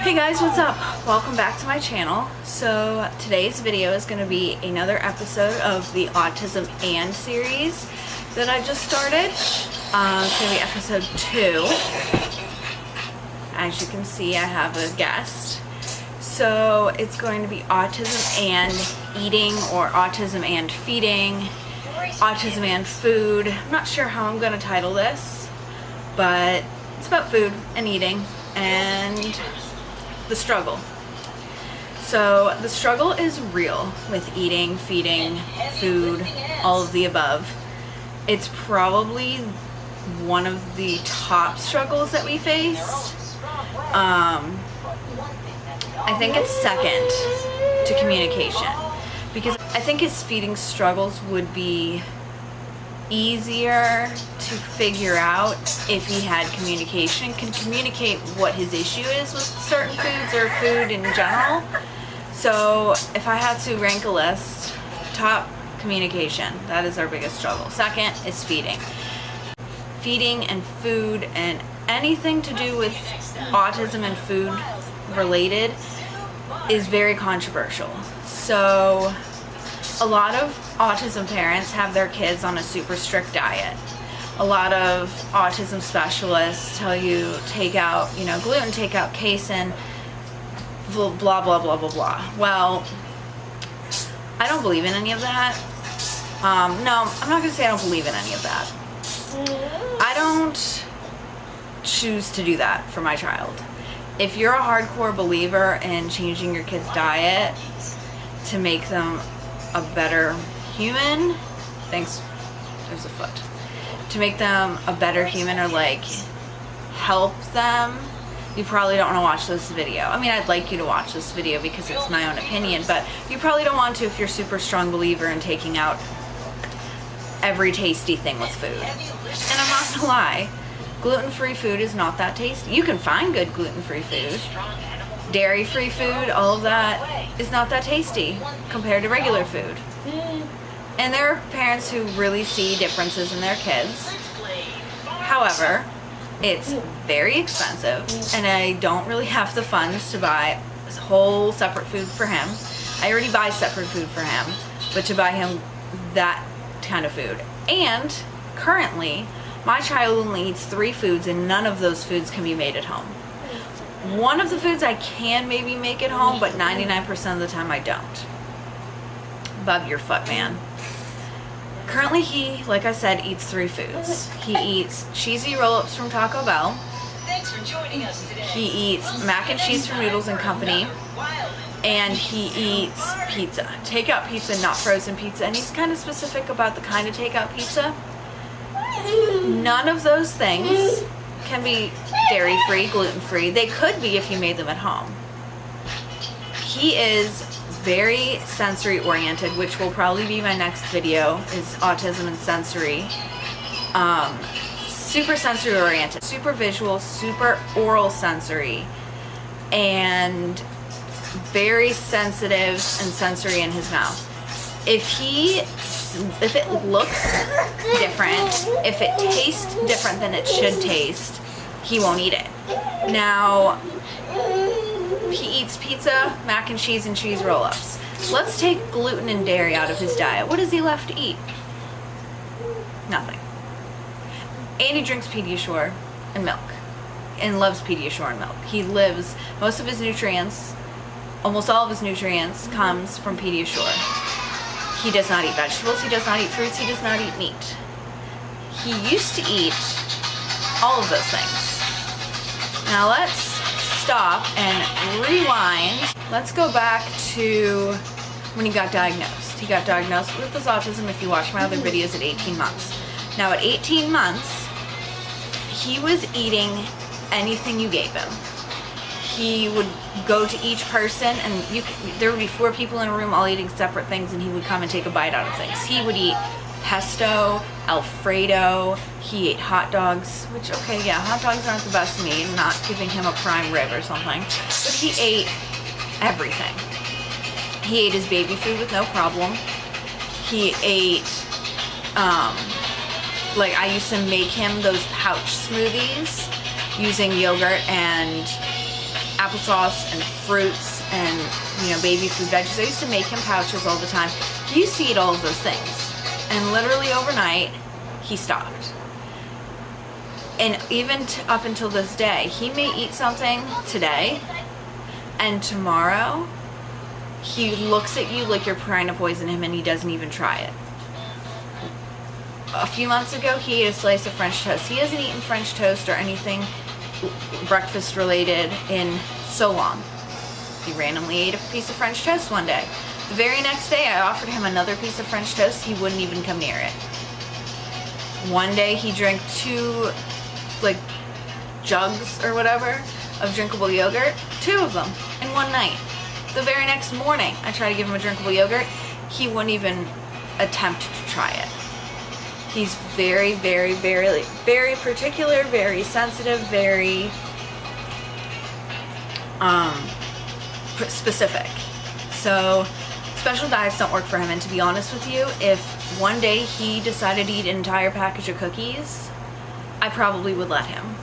Hey guys, what's up? Welcome back to my channel. So today's video is going to be another episode of the Autism and series that I just started. It's going to be episode 2. As you can see, I have a guest. So it's going to be autism and eating, or autism and feeding, autism and food. I'm not sure how I'm going to title this, but it's about food and eating and the struggle. So the struggle is real with eating, feeding, food, all of the above. It's probably one of the top struggles that we face. I think it's second to communication, because I think his feeding struggles would be easier to figure out if he had communication, can communicate what his issue is with certain foods or food in general. So if I had to rank a list, top, communication, that is our biggest struggle. Second is feeding. Feeding and food and anything to do with autism and food related is very controversial. So a lot of autism parents have their kids on a super strict diet. A lot of autism specialists tell you take out, gluten, take out casein, blah, blah, blah, blah, blah. Well, I don't believe in any of that. No, I'm not going to say I don't believe in any of that. I don't choose to do that for my child. If you're a hardcore believer in changing your kid's diet to make them a better human, thanks, there's a foot, to make them a better human or help them, you probably don't want to watch this video. I mean, I'd like you to watch this video because it's my own opinion, but you probably don't want to if you're a super strong believer in taking out every tasty thing with food. And I'm not gonna lie, gluten-free food is not that tasty. You can find good gluten-free food. Dairy-free food, all of that is not that tasty compared to regular food. And there are parents who really see differences in their kids. However, it's very expensive, and I don't really have the funds to buy a whole separate food for him. I already buy separate food for him, but to buy him that kind of food. And currently, my child only eats 3 foods, and none of those foods can be made at home. One of the foods I can maybe make at home, but 99% of the time I don't. Bug your foot, man. Currently he, like I said, eats 3 foods. He eats cheesy roll-ups from Taco Bell. Thanks for joining us today. He eats mac and cheese from Noodles and Company. And he eats pizza. Takeout pizza, not frozen pizza. And he's kind of specific about the kind of takeout pizza. None of those things can be dairy-free, gluten-free. They could be if you made them at home. He is very sensory-oriented, which will probably be my next video, is autism and sensory. Super sensory-oriented, super visual, super oral sensory, and very sensitive and sensory in his mouth. If it looks different, if it tastes different than it should taste, he won't eat it. Now, he eats pizza, mac and cheese roll-ups. Let's take gluten and dairy out of his diet. What is he left to eat? Nothing. And he drinks Pediasure and milk, and loves Pediasure and milk. He lives, most of his nutrients, almost all of his nutrients comes from Pediasure. He does not eat vegetables, he does not eat fruits, he does not eat meat. He used to eat all of those things. Now let's stop and rewind. Let's go back to when he got diagnosed. He got diagnosed with his autism, if you watch my other videos, at 18 months. Now at 18 months, he was eating anything you gave him. He would go to each person, and there would be 4 people in a room all eating separate things, and he would come and take a bite out of things. He would eat pesto, Alfredo, he ate hot dogs, which, okay, yeah, hot dogs aren't the best meat. I'm not giving him a prime rib or something, but he ate everything. He ate his baby food with no problem. He ate, I used to make him those pouch smoothies using yogurt and applesauce and fruits and, baby food, veggies. I used to make him pouches all the time. He used to eat all of those things. And literally overnight, he stopped. And even up until this day, he may eat something today, and tomorrow, he looks at you like you're trying to poison him, and he doesn't even try it. A few months ago, he ate a slice of French toast. He hasn't eaten French toast or anything breakfast related in so long. He randomly ate a piece of French toast one day. The very next day, I offered him another piece of French toast. He wouldn't even come near it. One day, he drank 2 jugs or whatever of drinkable yogurt, 2 of them in one night. The very next morning, I tried to give him a drinkable yogurt. He wouldn't even attempt to try it. He's very, very, very, very particular, very sensitive, very specific. So special diets don't work for him. And to be honest with you, if one day he decided to eat an entire package of cookies, I probably would let him.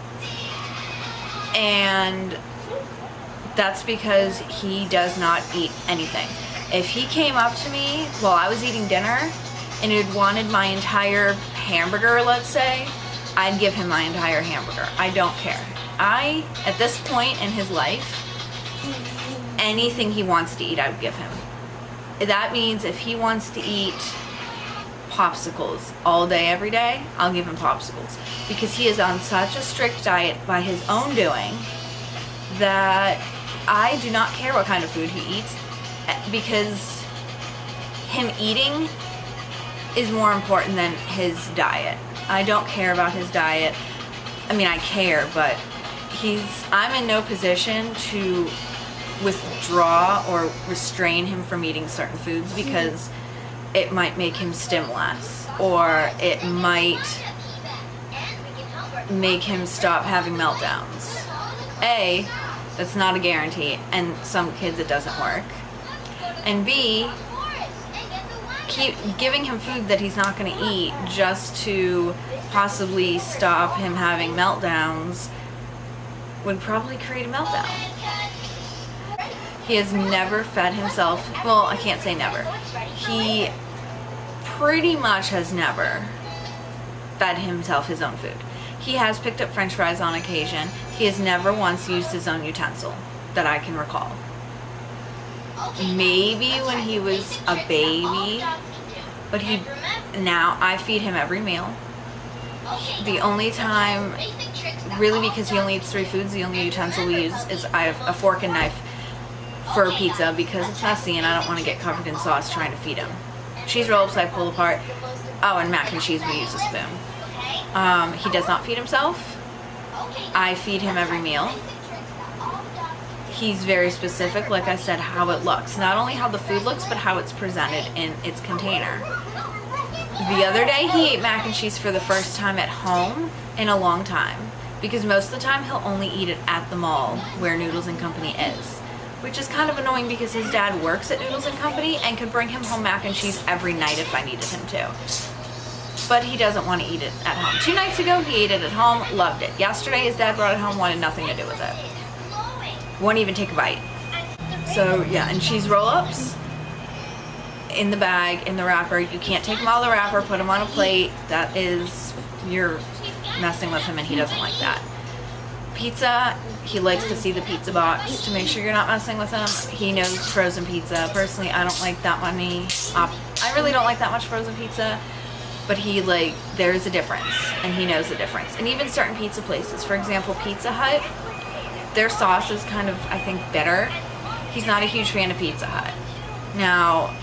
And that's because he does not eat anything. If he came up to me while I was eating dinner and had wanted my entire hamburger, let's say, I'd give him my entire hamburger. I don't care. At this point in his life, anything he wants to eat, I would give him. That means if he wants to eat popsicles all day, every day, I'll give him popsicles. Because he is on such a strict diet by his own doing that I do not care what kind of food he eats, because him eating is more important than his diet. I don't care about his diet. I mean, I care, but I'm in no position to withdraw or restrain him from eating certain foods because it might make him stim less, or it might make him stop having meltdowns. A, that's not a guarantee, and some kids it doesn't work. And B, keep giving him food that he's not going to eat just to possibly stop him having meltdowns would probably create a meltdown. He has never fed himself, well, I can't say never. He pretty much has never fed himself his own food. He has picked up French fries on occasion. He has never once used his own utensil that I can recall. Maybe when he was a baby, but now I feed him every meal. The only time, really because he only eats 3 foods, the only utensil we use is I have a fork and knife for pizza because it's messy and I don't want to get covered in sauce trying to feed him. Cheese rolls I pull apart. Oh, and mac and cheese we use a spoon. He does not feed himself. I feed him every meal. He's very specific, like I said, how it looks. Not only how the food looks, but how it's presented in its container. The other day, he ate mac and cheese for the first time at home in a long time. Because most of the time, he'll only eat it at the mall where Noodles and Company is. Which is kind of annoying because his dad works at Noodles and Company and could bring him home mac and cheese every night if I needed him to. But he doesn't want to eat it at home. 2 nights ago, he ate it at home, loved it. Yesterday, his dad brought it home, wanted nothing to do with it. Won't even take a bite. So yeah, and cheese roll-ups in the bag, in the wrapper. You can't take them out of the wrapper, put them on a plate. That is, you're messing with him and he doesn't like that. Pizza, he likes to see the pizza box to make sure you're not messing with him. He knows frozen pizza. Personally, I don't like that many. I really don't like that much frozen pizza. But there's a difference, and he knows the difference. And even certain pizza places, for example, Pizza Hut, their sauce is kind of, I think, bitter. He's not a huge fan of Pizza Hut. Now,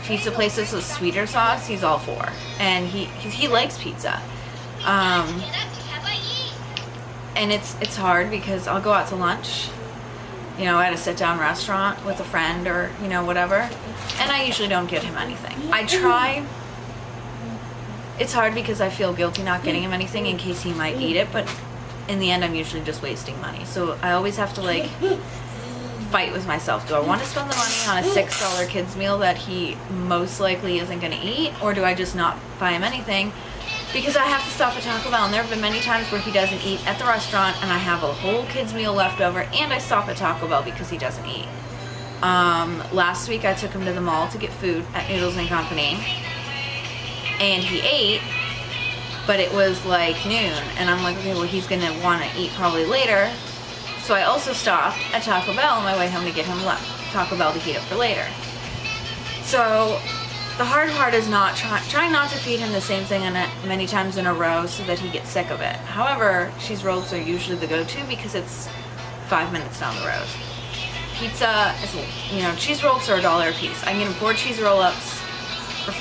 pizza places with sweeter sauce, he's all for. And he likes pizza. And it's hard because I'll go out to lunch, at a sit-down restaurant with a friend or, whatever. And I usually don't get him anything. I try. It's hard because I feel guilty not getting him anything in case he might eat it, but in the end, I'm usually just wasting money. So I always have to fight with myself. Do I want to spend the money on a $6 kids meal that he most likely isn't going to eat, or do I just not buy him anything because I have to stop at Taco Bell, and there have been many times where he doesn't eat at the restaurant and I have a whole kid's meal left over and I stop at Taco Bell because he doesn't eat. Last week I took him to the mall to get food at Noodles and Company, and he ate, but it was like noon, and I'm like, okay, well, he's gonna want to eat probably later, so I also stopped at Taco Bell on my way home to get him Taco Bell to heat up for later. So the hard part is not trying not to feed him the same thing many times in a row so that he gets sick of it. However, cheese rolls are usually the go-to because it's 5 minutes down the road. Pizza is, cheese rolls are $1 a piece. I can get him 4 cheese roll-ups for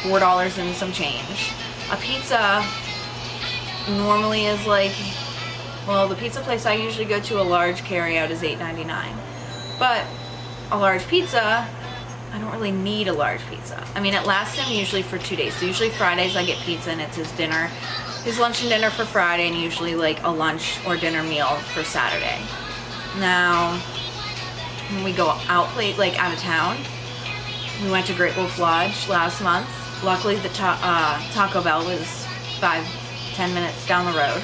$4 and some change. A pizza normally is like, well, the pizza place I usually go to, a large carryout is $8.99. But a large pizza, I don't really need a large pizza. I mean, it lasts him usually for 2 days. So usually Fridays I get pizza and it's his dinner, his lunch and dinner for Friday, and usually like a lunch or dinner meal for Saturday. Now, when we go out out of town, we went to Great Wolf Lodge last month. Luckily the Taco Bell was 5-10 minutes down the road,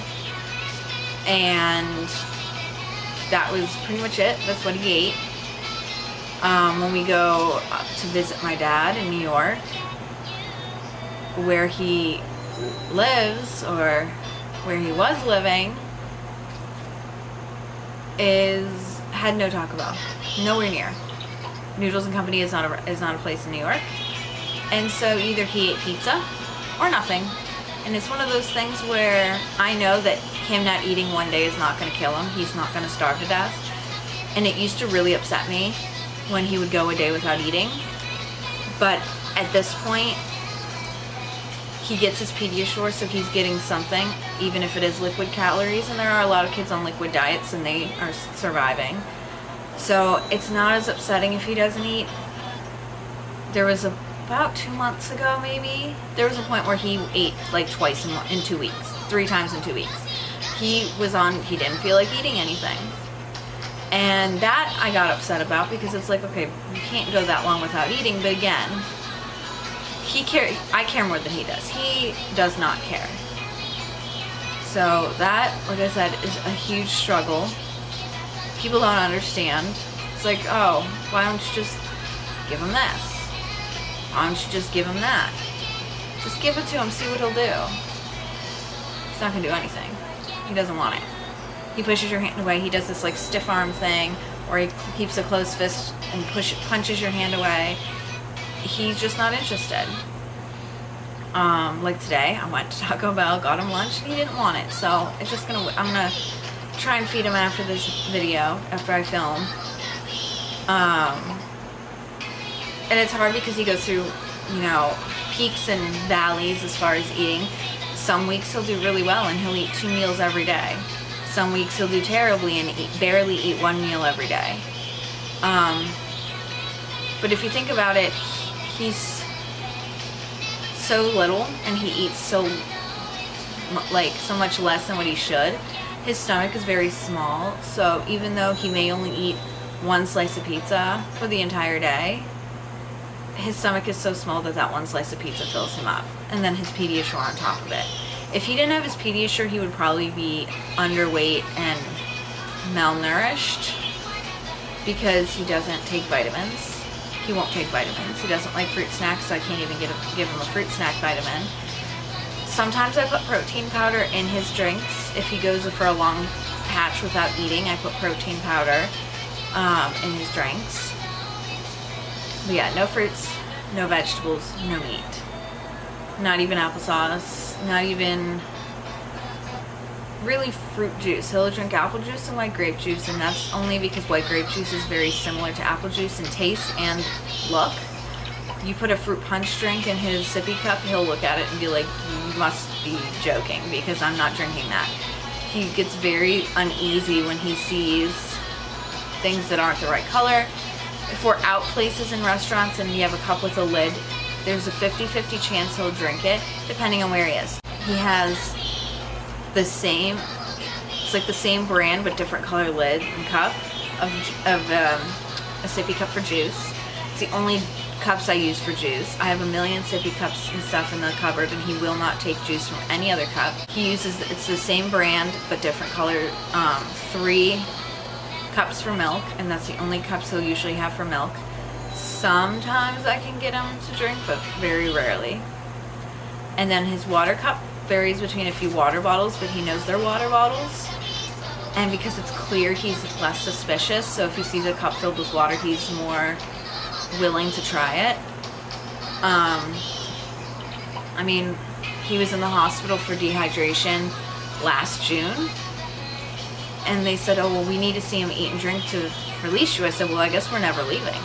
and that was pretty much it. That's what he ate. When we go to visit my dad in New York, where he lives, or where he was living, had no Taco Bell, nowhere near. Noodles and Company is not a place in New York, and so either he ate pizza or nothing. And it's one of those things where I know that him not eating one day is not going to kill him. He's not going to starve to death. And it used to really upset me when he would go a day without eating. But at this point, he gets his Pediasure, so he's getting something, even if it is liquid calories. And there are a lot of kids on liquid diets and they are surviving. So it's not as upsetting if he doesn't eat. There was about 2 months ago, maybe, there was a point where he ate like twice in 2 weeks, 3 times in 2 weeks. He didn't feel like eating anything. And that I got upset about, because it's like, okay, you can't go that long without eating, but again, I care more than he does. He does not care. So that, like I said, is a huge struggle. People don't understand. It's like, oh, why don't you just give him this? Why don't you just give him that? Just give it to him, see what he'll do. He's not gonna do anything. He doesn't want it. He pushes your hand away. He does this like stiff arm thing, or he keeps a closed fist and punches your hand away. He's just not interested. Like today, I went to Taco Bell, got him lunch, and he didn't want it. So I'm gonna try and feed him after this video, after I film. And it's hard because he goes through, peaks and valleys as far as eating. Some weeks he'll do really well and he'll eat 2 meals every day. Some weeks he'll do terribly and barely eat 1 meal every day. But if you think about it, he's so little and he eats so much less than what he should. His stomach is very small, so even though he may only eat 1 slice of pizza for the entire day, his stomach is so small that 1 slice of pizza fills him up, and then his Pediasure on top of it. If he didn't have his Pediasure, he would probably be underweight and malnourished because he doesn't take vitamins. He won't take vitamins. He doesn't like fruit snacks, so I can't even give him a fruit snack vitamin. Sometimes I put protein powder in his drinks. If he goes for a long patch without eating, I put protein powder in his drinks. But yeah, no fruits, no vegetables, no meat. Not even applesauce, not even really fruit juice. He'll drink apple juice and white grape juice, and that's only because white grape juice is very similar to apple juice in taste and look. You put a fruit punch drink in his sippy cup, he'll look at it and be like, you must be joking, because I'm not drinking that. He gets very uneasy when he sees things that aren't the right color. If we're out places in restaurants and you have a cup with a lid, there's a 50-50 chance he'll drink it, depending on where he is. He has it's like the same brand but different color lid and cup of a sippy cup for juice. It's the only cups I use for juice. I have a million sippy cups and stuff in the cupboard, and he will not take juice from any other cup. He uses, it's the same brand but different color, 3 cups for milk, and that's the only cups he'll usually have for milk. Sometimes I can get him to drink, but very rarely. And then his water cup varies between a few water bottles, but he knows they're water bottles. And because it's clear, he's less suspicious, so if he sees a cup filled with water, he's more willing to try it. I mean, he was in the hospital for dehydration last June, and they said, oh, well, we need to see him eat and drink to release you. I said, well, I guess we're never leaving,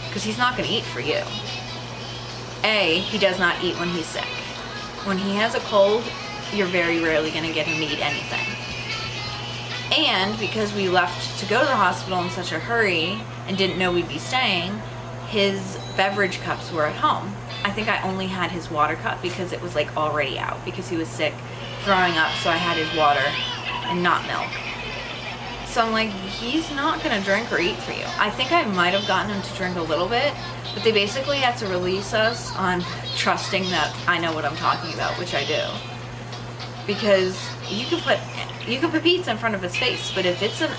because he's not going to eat for you. He does not eat when he's sick. When he has a cold, you're very rarely going to get him to eat anything. And because we left to go to the hospital in such a hurry and didn't know we'd be staying, his beverage cups were at home. I think I only had his water cup because it was like already out because he was sick, throwing up, so I had his water and not milk. So I'm like, he's not gonna drink or eat for you. I think I might have gotten him to drink a little bit, but they basically had to release us on trusting that I know what I'm talking about, which I do. Because you can put pizza in front of his face, but if it's an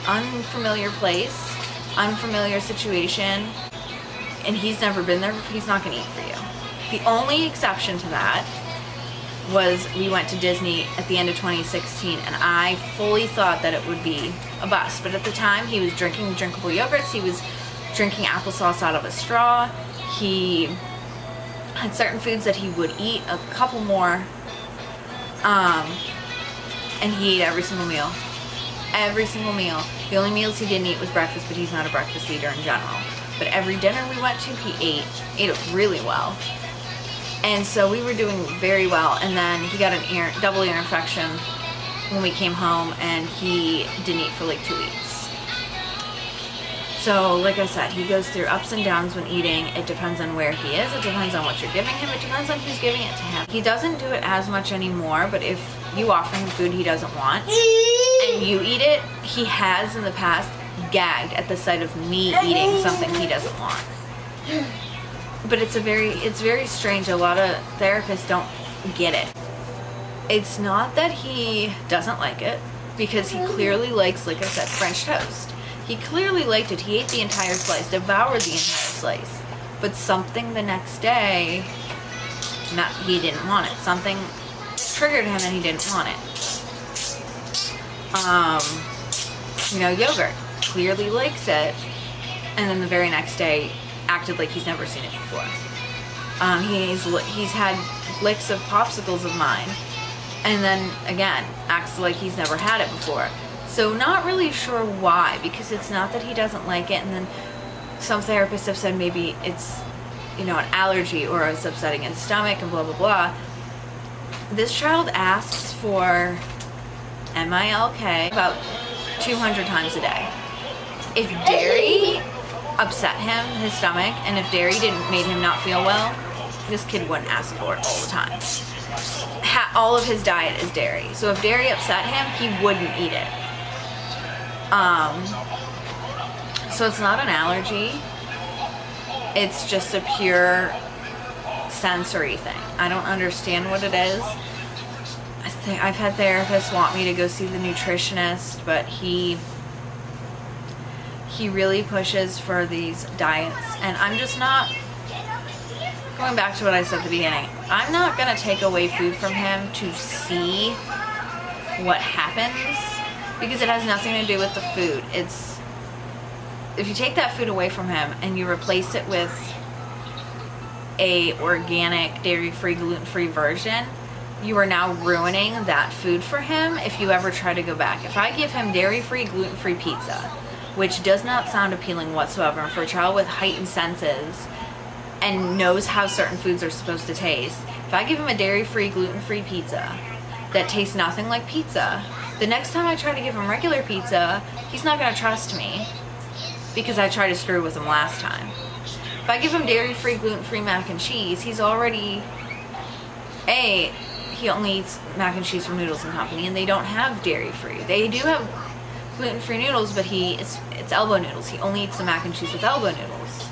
unfamiliar place, unfamiliar situation, and he's never been there, he's not gonna eat for you. The only exception to that was we went to Disney at the end of 2016, and I fully thought that it would be a bust, but at the time he was drinking drinkable yogurts, he was drinking applesauce out of a straw, he had certain foods that he would eat, a couple more, and he ate every single meal. Every single meal. The only meals he didn't eat was breakfast, but he's not a breakfast eater in general. But every dinner we went to, he ate it really well. And so we were doing very well, and then he got an double ear infection when we came home, and he didn't eat for like 2 weeks. So like I said, he goes through ups and downs when eating. It depends on where he is, it depends on what you're giving him, it depends on who's giving it to him. He doesn't do it as much anymore, but if you offer him food he doesn't want and you eat it, he has in the past gagged at the sight of me eating something he doesn't want. But it's very strange. A lot of therapists don't get it. It's not that he doesn't like it, because he clearly likes, like I said, French toast. He clearly liked it. He ate the entire slice, devoured the entire slice. But something the next day, he didn't want it. Something triggered him and he didn't want it. Yogurt. Clearly likes it, and then the very next day acted like he's never seen it before. He's had licks of popsicles of mine, and then again acts like he's never had it before. So not really sure why, because it's not that he doesn't like it, and then some therapists have said maybe it's an allergy or it's upsetting his stomach and blah blah blah. This child asks for milk about 200 times a day. If dairy upset him, his stomach, and if dairy made him not feel well, this kid wouldn't ask for it all the time. All of his diet is dairy. So if dairy upset him, he wouldn't eat it. So it's not an allergy. It's just a pure sensory thing. I don't understand what it is. I've had therapists want me to go see the nutritionist, but he really pushes for these diets, and I'm just not, going back to what I said at the beginning, I'm not going to take away food from him to see what happens, because it has nothing to do with the food. If you take that food away from him and you replace it with a organic, dairy-free, gluten-free version, you are now ruining that food for him if you ever try to go back. If I give him dairy-free, gluten-free pizza, which does not sound appealing whatsoever for a child with heightened senses and knows how certain foods are supposed to taste, if I give him a dairy-free, gluten-free pizza that tastes nothing like pizza, the next time I try to give him regular pizza, he's not going to trust me because I tried to screw with him last time. If I give him dairy-free, gluten-free mac and cheese, he's already, he only eats mac and cheese from Noodles & Company, and they don't have dairy-free. They do have gluten-free noodles, but it's elbow noodles. He only eats the mac and cheese with elbow noodles.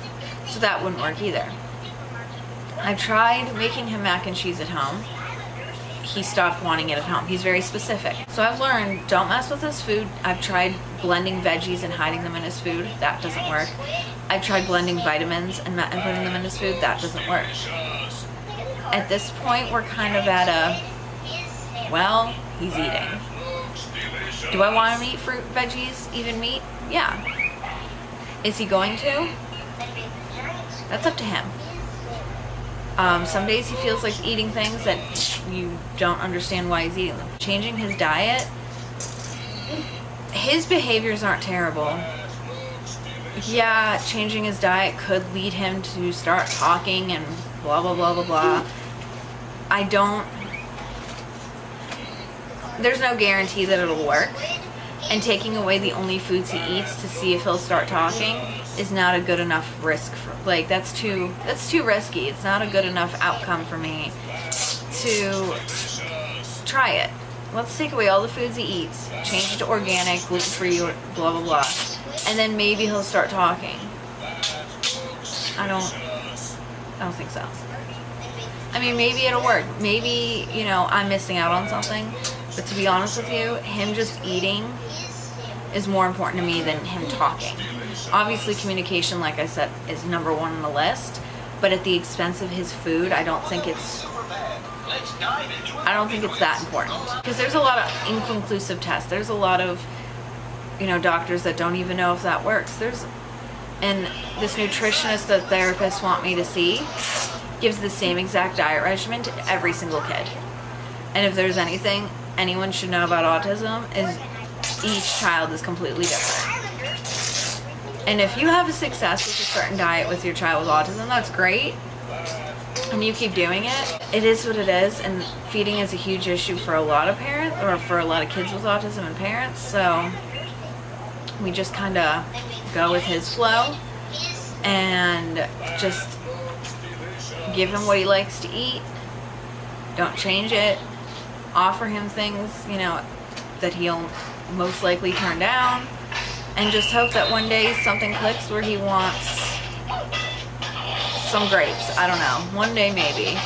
So that wouldn't work either. I've tried making him mac and cheese at home. He stopped wanting it at home. He's very specific. So I've learned, don't mess with his food. I've tried blending veggies and hiding them in his food. That doesn't work. I've tried blending vitamins and putting them in his food. That doesn't work. At this point, we're kind of at a, well, he's eating. Do I want him to eat fruit, veggies, even meat? Yeah. Is he going to? That's up to him. Some days he feels like eating things that you don't understand why he's eating them. Changing his diet, his behaviors aren't terrible. Yeah, changing his diet could lead him to start talking and blah, blah, blah, blah, blah. There's no guarantee that it'll work. And taking away the only foods he eats to see if he'll start talking is not a good enough risk for, like, that's too risky. It's not a good enough outcome for me to try it. Let's take away all the foods he eats, change it to organic, gluten-free, blah, blah, blah. And then maybe he'll start talking. I don't think so. I mean, maybe it'll work. Maybe, I'm missing out on something. But to be honest with you, him just eating is more important to me than him talking. Obviously, communication, like I said, is number one on the list. But at the expense of his food, I don't think it's that important. Because there's a lot of inconclusive tests. There's a lot of, doctors that don't even know if that works. And this nutritionist that therapists want me to see gives the same exact diet regimen to every single kid. And if there's anything anyone should know about autism, is each child is completely different. And if you have a success with a certain diet with your child with autism, that's great. And you keep doing it. It is what it is, and feeding is a huge issue for a lot of parents, or for a lot of kids with autism and parents. So we just kind of go with his flow and just give him what he likes to eat. Don't change it. Offer him things, that he'll most likely turn down, and just hope that one day something clicks where he wants some grapes. I don't know. One day maybe.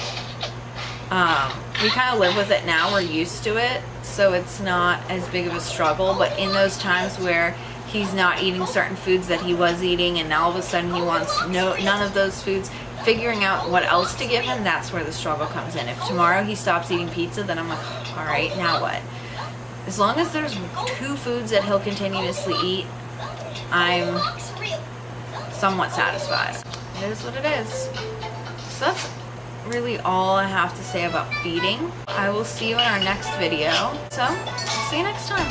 We kind of live with it now. We're used to it, so it's not as big of a struggle. But in those times where he's not eating certain foods that he was eating, and now all of a sudden he wants none of those foods, figuring out what else to give him, that's where the struggle comes in. If tomorrow he stops eating pizza, then I'm like, all right, now what? As long as there's 2 foods that he'll continuously eat, I'm somewhat satisfied. It is what it is. So that's really all I have to say about feeding. I will see you in our next video. So, see you next time.